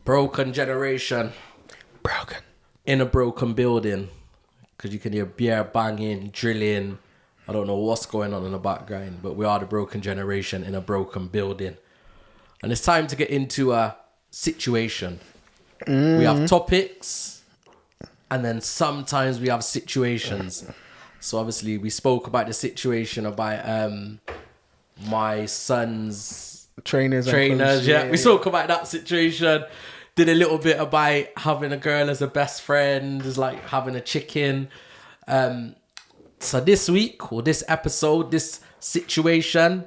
Broken generation. Broken. In a broken building. Because you can hear beer banging, drilling. I don't know what's going on in the background. But we are the broken generation in a broken building. And it's time to get into a situation. We have topics. And then sometimes we have situations. So obviously we spoke about the situation about my son's Trainers. Yeah. We spoke about that situation. Did a little bit about having a girl as a best friend, is like having a chicken. So this week, or this episode, this situation,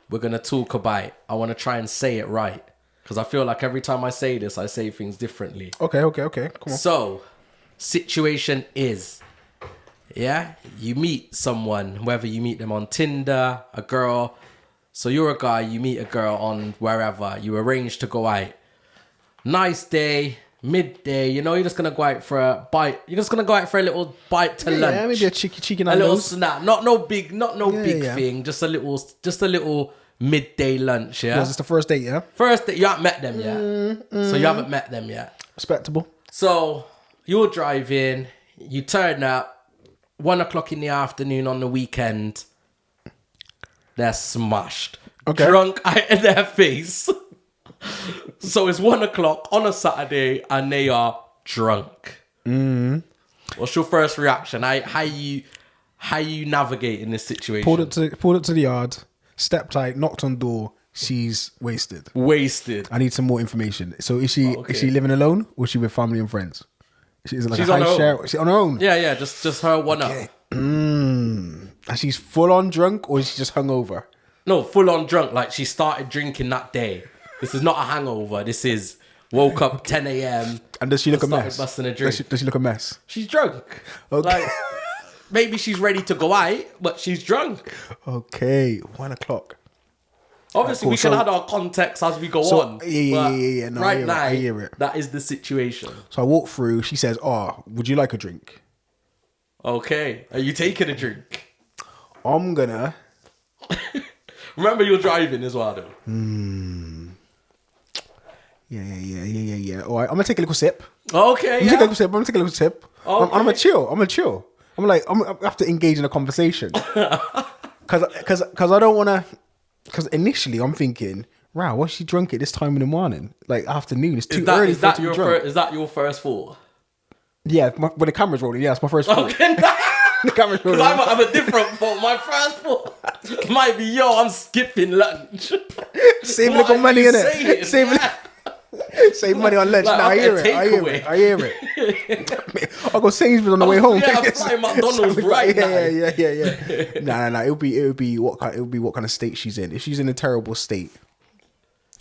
we're going to talk about, I want to try and say it right. Because I feel like every time I say this, I say things differently. Okay. Come on. So, situation is, you meet someone, whether you meet them on Tinder, a girl. So you're a guy, you meet a girl on wherever, you arrange to go out. Nice day, midday, you're just going to go out for a bite. You're just going to go out for a little bite to lunch. Yeah, maybe a chicken a and little those. snack. Not no big thing. Just a little midday lunch, yeah? Was this the first date, yeah? First date, you haven't met them yet. So you haven't met them yet. Respectable. So you're driving, you turn up, 1 o'clock in the afternoon on the weekend. They're smashed. Okay. Drunk out of their face. So it's 1 o'clock on a Saturday and they are drunk. What's your first reaction? How you navigate in this situation? Pulled it to the yard, stepped out, knocked on door. She's wasted. Wasted. I need some more information. So is she living alone or is she with family and friends? Is it like She's a on high her share? own. Is she on her own? Yeah, just her one up. And she's full on drunk or is she just hungover? No, full on drunk. Like she started drinking that day. This is not a hangover. This is woke up 10 a.m. And does she look a started mess? busting a drink. Does she look a mess? She's drunk. Okay. Like, maybe she's ready to go out, but she's drunk. Okay, 1 o'clock. Obviously, Cool. we can So- add our context as we go So- on. Yeah. No, right I hear it. that is the situation. So I walk through. She says, "Oh, would you like a drink?" Okay. Are you taking a drink? I'm gonna. Remember, you're driving as well, though. Yeah. All right, I'm gonna take a little sip. Okay. I'm gonna take a little sip. Okay. I'm gonna chill. I have to engage in a conversation. Cause I don't wanna. Cause initially I'm thinking, wow, what's she drunk at this time in the morning? Like afternoon. It's too early for her to be drunk. Is that your first thought? Yeah, when the camera's rolling, yeah, it's my first thought. Okay. The camera's Because rolling. I might have a different thought. My first thought might be, yo, I'm skipping lunch. Save What little are money you in saying? it. Save money on lunch. Like, No, I I'll hear get it. I hear it. I'll go Sainsbury's on the way home. Yeah, I'm flying McDonald's right now. Yeah. No. It would be what kind of state she's in. If she's in a terrible state,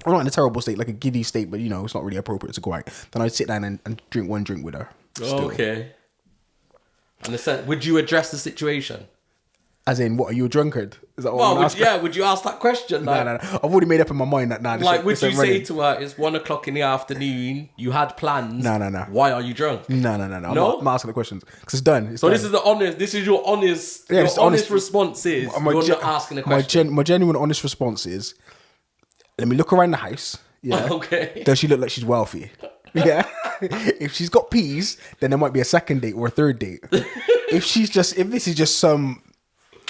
well, not in a terrible state, like a giddy state, but it's not really appropriate to go out. Then I'd sit down and drink one drink with her. Still. Okay. And would you address the situation? As in, what, are you a drunkard? Is that what I'm asking? Would you ask that question? No. I've already made up in my mind that would you say to her, it's 1 o'clock in the afternoon, you had plans? No. Why are you drunk? No. I'm not asking the questions because it's done. This is your honest response is, you're not asking the question. My genuine honest response is, let me look around the house. Yeah. Okay. Does she look like she's wealthy? Yeah. If she's got peas, then there might be a second date or a third date. If this is just some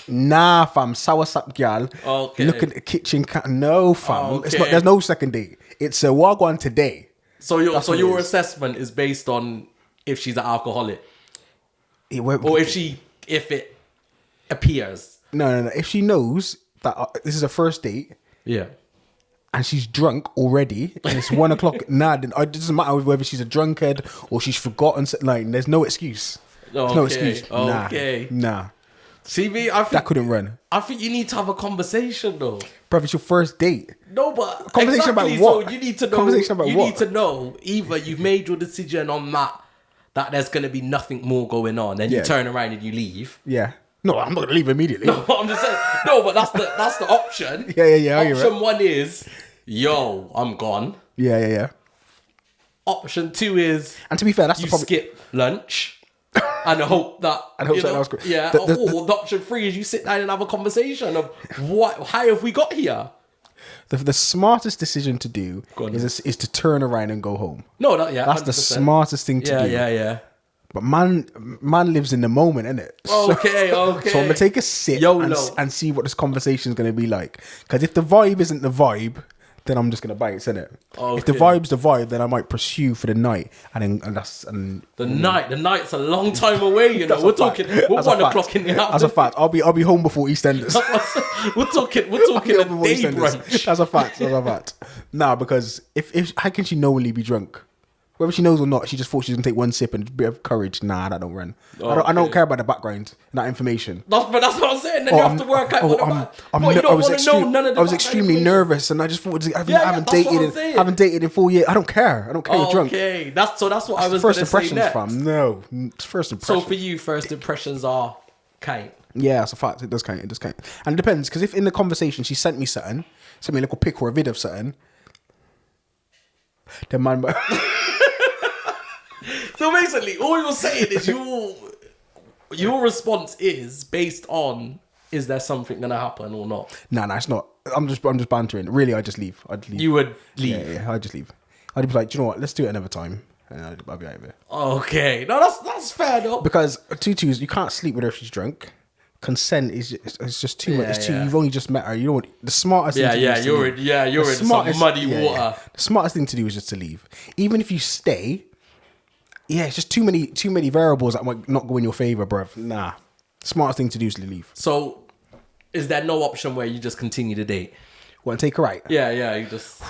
fam, soursop girl. Okay. Look at the kitchen. No, fam. Okay. There's no second date. It's a wagwan today. So your assessment is based on if she's an alcoholic, or if it appears. No. If she knows that this is a first date, Yeah. and she's drunk already, and it's 1 o'clock. It doesn't matter whether she's a drunkard or she's forgotten. Like, there's no excuse. There's no excuse. Okay. Nah. See me, I think That couldn't run. I think you need to have a conversation though. Bruv, it's your first date. No, but Conversation about what? So you need to know. Conversation about you what? need to know either you've made your decision on that there's going to be nothing more going on, then you Yeah. turn around and you leave. Yeah. No, I'm not gonna leave immediately. No, I'm just saying. No, but that's the option. Yeah. I hear it. Option one is, yo, I'm gone. Yeah. Option two is, And to be fair, that's you the problem. skip lunch. and hope that something else goes. yeah. Or option 3 is you sit down and have a conversation of how have we got here. The smartest decision to do is to turn around and go home. No, that's 100%. The smartest thing to do. Yeah. But man lives in the moment, innit? Okay. So I'm gonna take a sip and see what this conversation is gonna be like. Because if the vibe isn't the vibe, then I'm just gonna bounce, innit? Okay. If the vibe's the vibe, then I might pursue for the night, the night's a long time away. You know, we're 1 o'clock in the afternoon. As a fact, I'll be home before EastEnders. we're talking a day brunch. That's a fact. Nah, because if how can she knowingly be drunk? Whether she knows or not, she just thought she was gonna take one sip and a bit of courage. Nah, that don't run. I don't care about the background and that information. But that's what I'm saying. Then you have to work out what you don't want to know none of the I was extremely nervous, and I just thought I haven't dated in 4 years. I don't care. I don't care. You're drunk. Okay, that's what I was first gonna say impressions, next. fam. No, first impressions. So for you, first impressions are count. Yeah, that's a fact. It does count. And it depends, because if in the conversation she sent me a little pic or a vid of something, then man. So basically, all you're saying is your response is based on, is there something gonna happen or not? Nah, it's not. I'm just bantering. Really, I'd just leave. You would leave? Yeah, I'd just leave. I'd be like, do you know what? Let's do it another time, and I'll be out of here. Okay, no, that's fair though. Because tutus, you can't sleep with her if she's drunk. Consent is just too much. It's too. You've only just met her. You don't. The smartest. Thing to you're in some muddy water. The smartest thing to do is just to leave. Even if you stay. Yeah, it's just too many variables that might not go in your favor, bruv. Nah. Smartest thing to do is to leave. So, is there no option where you just continue to date? Want to take her out? Yeah, you just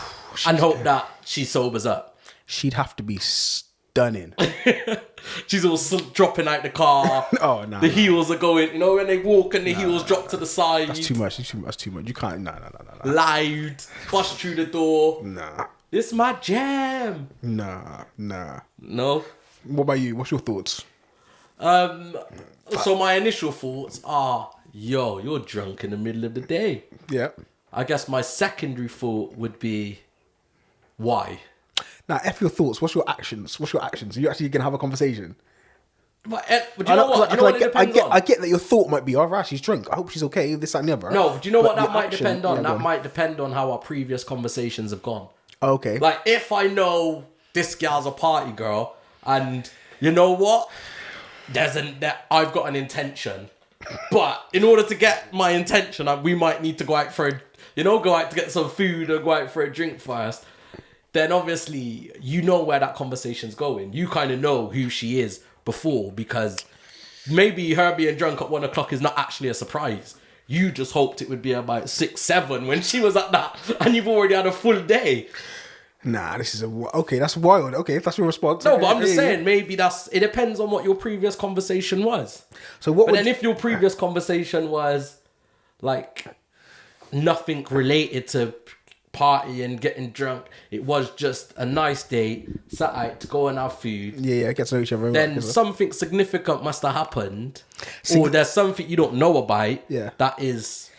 and hope that she sobers up. She'd have to be stunning. She's all dropping out the car. Oh no. The heels are going. You know when they walk and the heels drop to the side. That's too much. That's too much. You can't. No. Loud. Bust through the door. Nah. This my jam. Nah. No. What about you? What's your thoughts? So my initial thoughts are, you're drunk in the middle of the day. Yeah. I guess my secondary thought would be, why? Now, F your thoughts. What's your actions? You actually can have a conversation. But you know what? I get that your thought might be, right, she's drunk. I hope she's okay. This, that, and the other. No, do you know what that might depend on? That might depend on how our previous conversations have gone. Okay. Like, if I know this gal's a party girl, and you know what? I've got an intention. But in order to get my intention, we might need to go out to get some food or go out for a drink first. Then obviously, you know where that conversation's going. You kind of know who she is before, because maybe her being drunk at 1 o'clock is not actually a surprise. You just hoped it would be about 6, 7 when she was at that, and you've already had a full day. Nah, this is okay. That's wild. Okay, if that's your response. No, but I'm just saying, maybe it depends on what your previous conversation was. So what? But then if your previous conversation was like nothing related to partying, getting drunk, it was just a nice day, sat out to go and have food. Yeah, get to know each other. Then something significant must have happened, or there's something you don't know about. Yeah, that is.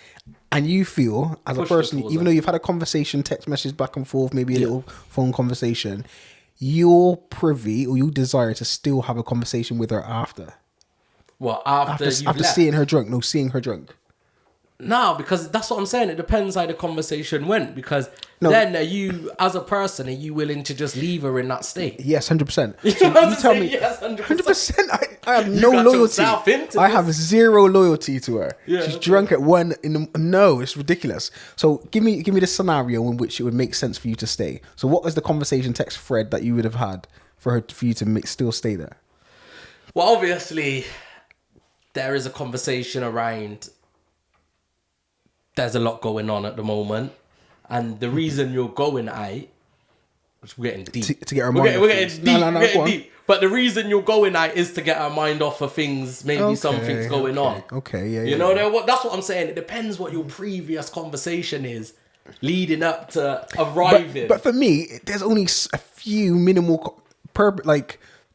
And you feel, as a person, even though you've had a conversation, text message back and forth, maybe a little phone conversation, you're privy or you desire to still have a conversation with her after. Well, after seeing her drunk? No, seeing her drunk. No, because that's what I'm saying. It depends how the conversation went. Because then are you, as a person, are you willing to just leave her in that state? Yes, 100%. You tell me, yes, 100%. I have no loyalty. I have zero loyalty to her. Yeah, she's drunk at 1 in the. No, it's ridiculous. So give me the scenario in which it would make sense for you to stay. So what was the conversation text thread that you would have had for you to still stay there? Well, obviously, there is a conversation around. There's a lot going on at the moment, and the reason you're going out, we're getting deep. To get our mind off. We're getting deep. We're getting deep. But the reason you're going out is to get our mind off of things. Maybe something's going on. Okay, yeah. You know, that's what I'm saying. It depends what your previous conversation is leading up to arriving. But for me, there's only a few minimal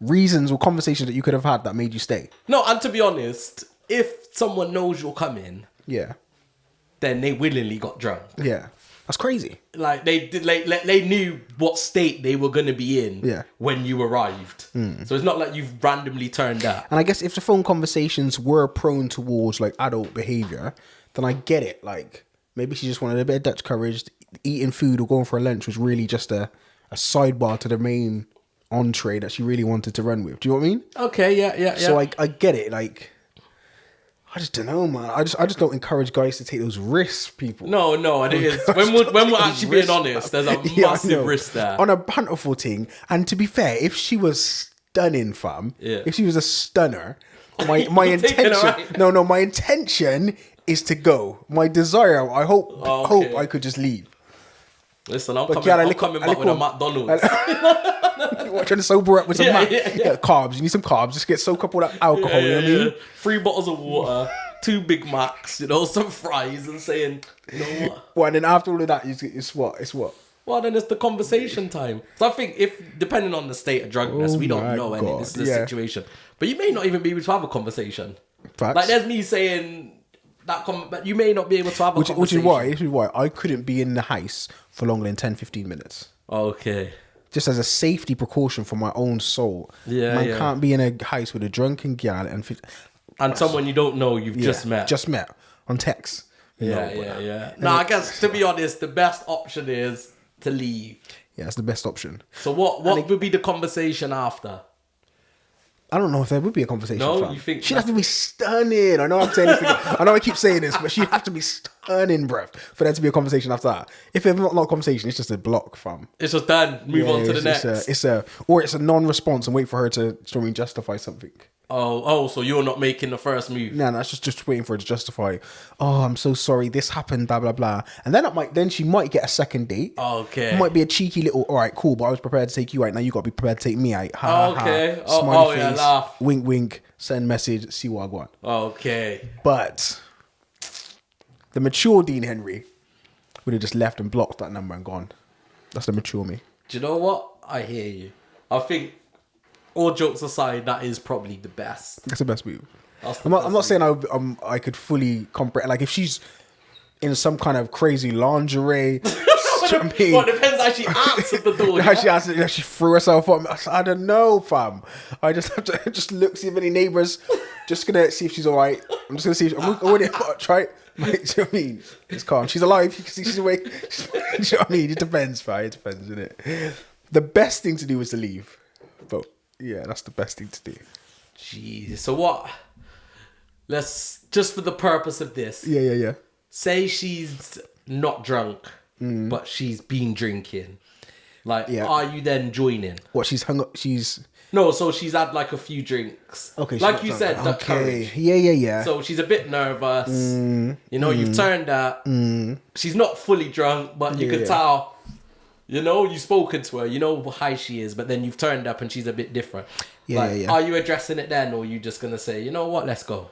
reasons or conversations that you could have had that made you stay. No, and to be honest, if someone knows you're coming, yeah, then they willingly got drunk. Yeah. That's crazy. Like they did, they knew what state they were gonna be in Yeah. when you arrived. So it's not like you've randomly turned up. And I guess if the phone conversations were prone towards like adult behavior, then I get it. Like maybe she just wanted a bit of Dutch courage. Eating food or going for a lunch was really just a sidebar to the main entree that she really wanted to run with. Do you know what I mean? Okay, yeah. So I get it. Like I just don't know, man. I just don't encourage guys to take those risks, people. No, and it is when we're actually being honest, there's a massive risk there. On a banterful thing. And to be fair, if she was stunning, fam, if she was a stunner, my intention, my intention is to go. My desire, I hope I could just leave. Listen, I'm coming back with a McDonald's. What, trying to sober up with some carbs. You need some carbs. Just get soak up all that alcohol. You know what I mean? 3 bottles of water, 2 Big Macs, some fries, and saying, you know what? Well, and then after all of that, it's what? Well, then it's the conversation time. So I think depending on the state of drunkenness, we don't know any. This is the situation. But you may not even be able to have a conversation. Facts. Like there's me saying that, but you may not be able to have a conversation. Which is why I couldn't be in the house for longer than 10-15 minutes. Okay. Just as a safety precaution for my own soul. Man can't be in a house with a drunken gal and someone you don't know you've just met. Just met on text. Yeah. No, I guess to be honest, the best option is to leave. Yeah, that's the best option. So what would be the conversation after? I don't know if there would be a conversation. No, you think she'd have to be stunning? I know I'm saying this. I know I keep saying this, but she'd have to be stunning, bruv, for there to be a conversation after that. If it's not a conversation, it's just a block, fam. It's just done. Move on to the next. It's a non-response and wait for her to justify something. Oh, so you're not making the first move? No, it's just waiting for her to justify. Oh, I'm so sorry. This happened. Blah blah blah. And then she might get a second date. Okay. It might be a cheeky little. All right, cool. But I was prepared to take you out. Now you got to be prepared to take me out. Okay. Smiley face. Yeah, laugh. Wink, wink. Send message. See what I want. Okay. But the mature Dean Henry would have just left and blocked that number and gone. That's the mature me. Do you know what? I hear you. I think, all jokes aside, that is probably the best. That's the best move. I'm not saying I could fully comprehend. Like if she's in some kind of crazy lingerie. Well, it depends how she answered the door. She threw herself up. I don't know, fam. I just have to just look, see if any neighbours. Just gonna see if she's all right. I'm just gonna see if I'm going to try. Like, do you know what I mean? It's calm. She's alive. You can see she's awake. Do you know what I mean? It depends, fam. It depends, isn't it? The best thing to do is to leave. But yeah, that's the best thing to do. Jeez. So what? Let's just for the purpose of this. Yeah. Say she's not drunk, but she's been drinking. Like, are you then joining? What, she's hung up? No, so she's had like a few drinks. Okay. Like you said, the courage. Yeah. So she's a bit nervous. You've turned up. She's not fully drunk, but you can tell. You've spoken to her. You know how high she is, but then you've turned up and she's a bit different. Are you addressing it then, or are you just gonna say, you know what, let's go?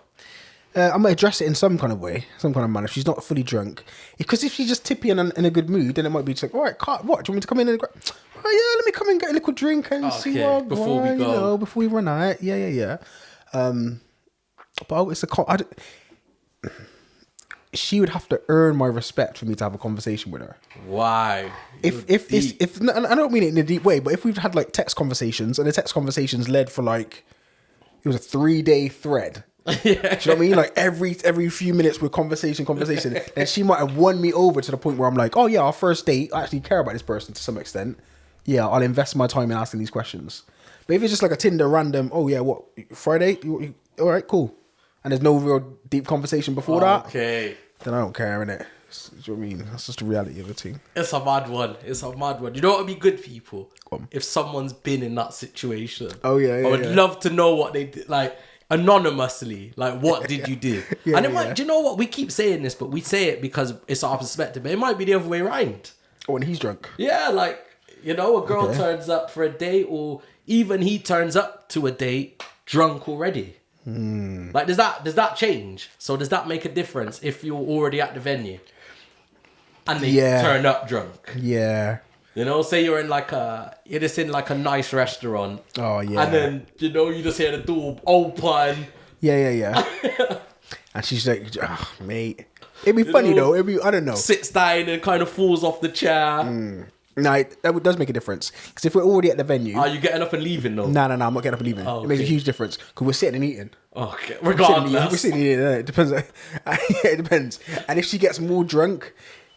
I'm gonna address it in some kind of way, some kind of manner. If she's not fully drunk, because if she's just tippy and in a good mood, then it might be just like, all right, what? Do you want me to come in and let me come and get a little drink and see what before we go, before we run out. Yeah. But she would have to earn my respect for me to have a conversation with her. Why? If I don't mean it in a deep way, but if we've had like text conversations and the text conversations led for like it was a 3-day thread. Do you know what I mean? Like every few minutes with conversation, and she might have won me over to the point where I'm like, oh yeah, our first date, I actually care about this person to some extent. Yeah, I'll invest my time in asking these questions. But if it's just like a Tinder random, oh yeah, what, Friday? All right, cool. And there's no real deep conversation before that. Okay. Then I don't care, innit? Do you know what I mean? That's just the reality of the thing. It's a mad one. You know what would be good, people? If someone's been in that situation. Oh yeah. I would love to know what they did, like anonymously. Like, what did you do? And it might. Do you know what? We keep saying this, but we say it because it's our perspective. But it might be the other way around. Oh, when he's drunk. Yeah, like a girl turns up for a date, or even he turns up to a date drunk already. Like, does that change? So does that make a difference if you're already at the venue and they turn up drunk? Yeah. Say you're in like a nice restaurant. Oh yeah. And then you just hear the door open. Yeah. And she's like, oh, mate. It'd be funny though. It'd be, I don't know. Sits down and kind of falls off the chair. No, that does make a difference. Because if we're already at the venue... Are you getting up and leaving though? No, I'm not getting up and leaving. Oh, It makes a okay. huge difference. Because we're sitting and eating. Okay, We're regardless. sitting and eating. It depends. Yeah, it depends. And if she gets more drunk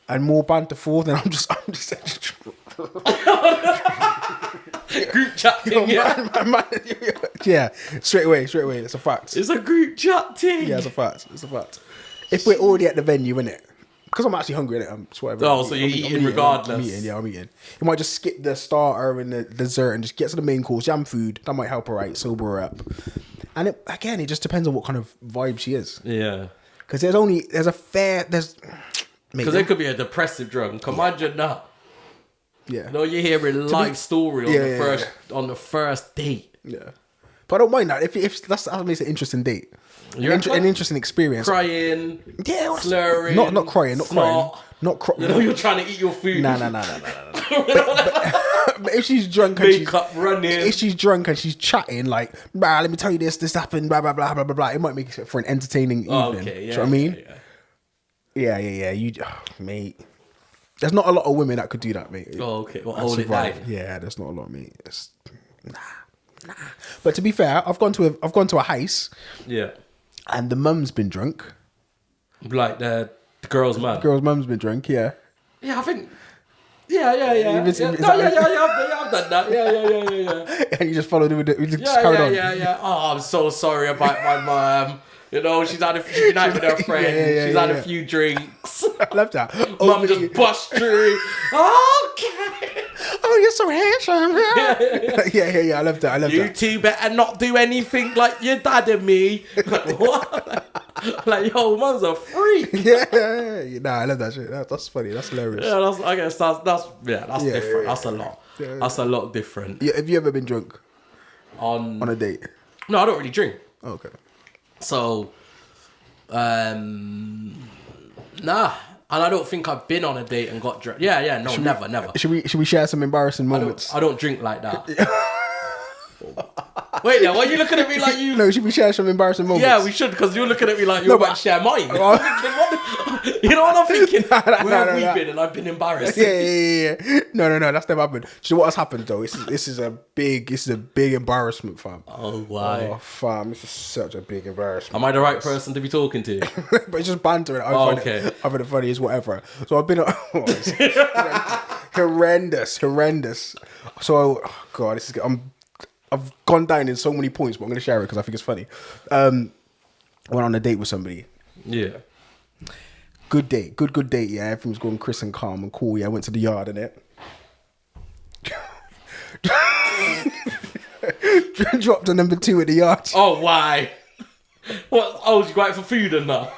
and more banter for, then I'm just Group chat thing, yeah. man, yeah, straight away. That's a fact. It's a group chat thing. Yeah, it's a fact. If we're already at the venue, innit? Because I'm actually hungry, innit? I'm just whatever. Oh, so you're eating regardless. I'm eating. You might just skip the starter and the dessert and just get to the main course, jam food. That might help her out, sober her up. And it just depends on what kind of vibe she is. Yeah. Because there's a fair... Because there could be a depressive drunk. Imagine that. Yeah. No, you're hearing a life story on the first date. Yeah. But I don't mind that. If that makes it an interesting date. An interesting experience. Crying. Yeah. Slurring. Not crying. Not crying. You know you're trying to eat your food. No. But if she's drunk and Makeup running. If she's drunk and she's chatting like, bah, let me tell you this happened, blah blah blah blah blah blah. It might make it for an entertaining evening. Okay, Do you know what I mean? Yeah. You, mate. There's not a lot of women that could do that, mate. Oh, okay. Well, And hold it survive. down. Yeah, there's not a lot, mate. Nah. But to be fair, I've gone to a house. Yeah. And the mum's been drunk. Like the girl's mum. Girl's mum's been drunk, yeah. Yeah, I think. Yeah. I've done that. Yeah. And you just followed it. You just carried on. Yeah. Oh, I'm so sorry about my mum. You know, she's been out with her friend. She's had a few drinks. I love that. Mum just bust through. Okay. Oh, you're so handsome. Yeah. I love that. You two better not do anything like your dad and me. Like, what? Like, yo, mum's a freak. Yeah. Nah, I love that shit. That's funny. That's hilarious. Yeah, I guess that's different. Yeah. That's a lot. Yeah. That's a lot different. Yeah, have you ever been drunk On a date? No, I don't really drink. Oh, okay. So, nah. And I don't think I've been on a date and got drunk. Yeah, no, never. Should we share some embarrassing moments? I don't drink like that. Wait, now, why are you looking at me like you... No, should we share some embarrassing moments? Yeah, we should, because you're looking at me like you're about to share mine. You know what I'm thinking? Where have we been? And I've been embarrassed. Yeah. No, that's never happened. Do you know what has happened though? This is a big embarrassment, fam. Oh, why? Oh, fam, this is such a big embarrassment. Am I the right person to be talking to? But it's just banter. I find it funny as whatever. So I've been horrendous. So, oh God, I've gone down in so many points, but I'm going to share it because I think it's funny. I went on a date with somebody. Yeah. Good date. Good date, yeah. Everything was going crisp and calm and cool. Yeah, I went to the yard, innit? Dropped a number 2 at the yard. Oh, why? What? Oh, did you go out for food and that?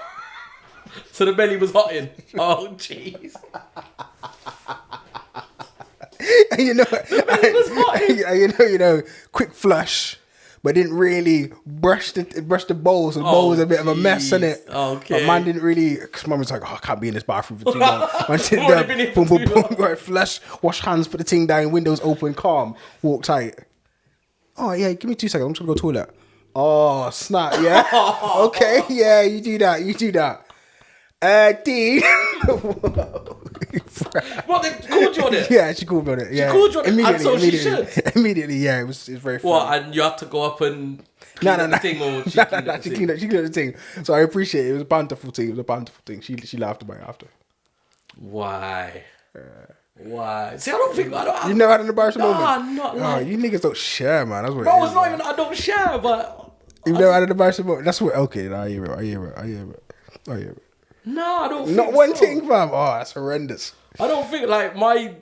So the belly was hot in. Oh, jeez. And you know, quick flush, but didn't really brush the bowl, so the bowl was a bit of a mess, innit? Okay. But man didn't really, because mum was like, oh, I can't be in this bathroom for too long. Man sitting there, boom, right, flush, wash hands, put the thing down, windows open, calm, walk tight. Oh yeah, give me 2 seconds, I'm just gonna go to the toilet. Oh, snap, yeah? Okay, yeah, you do that. D. What, they called you on it? Yeah, she called me on it. Yeah. She called you on it, and so she should. Immediately, yeah, it was very funny. What, and you had to go up and clean up the thing, or she cleaned up the thing? She cleaned up the thing. So I appreciate it. It was a banterful thing. She laughed about it after. Why? Why? See, I don't. You never had an embarrassing moment? Not like... you niggas don't share, man. That's what Bro, it is, it's not even... I don't share, but... You've never had an embarrassing moment? That's what... Okay, I hear it. No, I don't think Not one thing, fam. Oh, that's horrendous. I don't think, like, my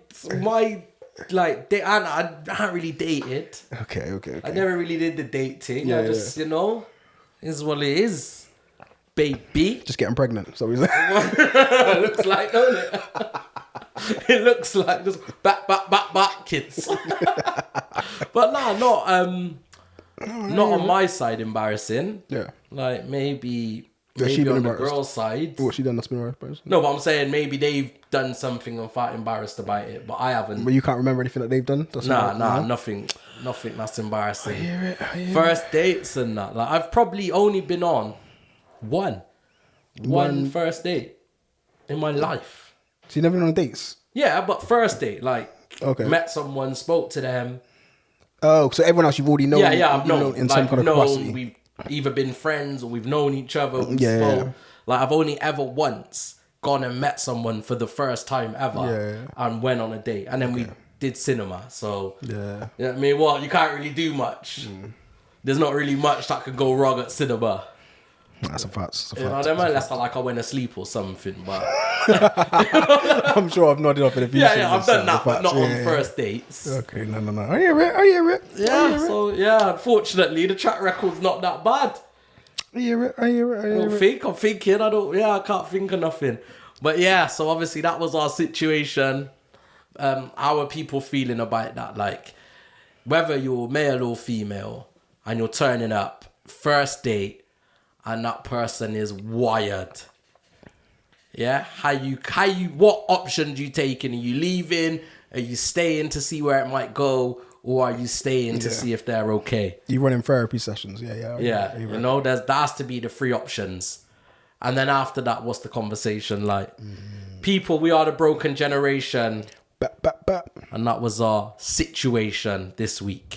date... I haven't really dated. Okay. I never really did the date thing. Yeah, I just, you know... Is what it is. Baby. Just getting pregnant. So he's like... It looks like, don't it? It looks like just back, kids. But nah, not on my side embarrassing. Yeah. Like maybe she been on the embarrassed? girl's side. What she done that's been embarrassing? No, but I'm saying maybe they've done something and felt embarrassed about it, but I haven't. But you can't remember anything that they've done? Nothing that's embarrassing. I hear it. First dates and that. Like I've probably only been on one. One first date in my life. So you never been on dates? Yeah, but first date, like, Okay. met someone, spoke to them. Oh, so everyone else you've already known? Yeah, I've known. in Like, some kind of capacity. we've either been friends or we've known each other. We Yeah. spoke. Like, I've only ever once gone and met someone for the first time ever and went on a date. And then we did cinema. So, Yeah. you know what I mean? Well, you can't really do much. There's not really much that could go wrong at cinema. That's a fact. You know what I mean? Unless I went asleep or something. But I'm sure I've nodded off in a few yeah, I've done things, that, but not yeah. on first dates. Okay, no. I hear it. Yeah, so unfortunately, the track record's not that bad. I hear it. I'm thinking, I can't think of nothing. But yeah, so obviously that was our situation. How are people feeling about that? Like, whether you're male or female and you're turning up, first date, and that person is wired. Yeah? What option do you take? Are you leaving? Are you staying to see where it might go? Or are you staying to see if they're okay? You running therapy sessions, yeah. Yeah, you know, that has to be the three options. And then after that, what's the conversation like? People, we are the broken generation. Bap. And that was our situation this week.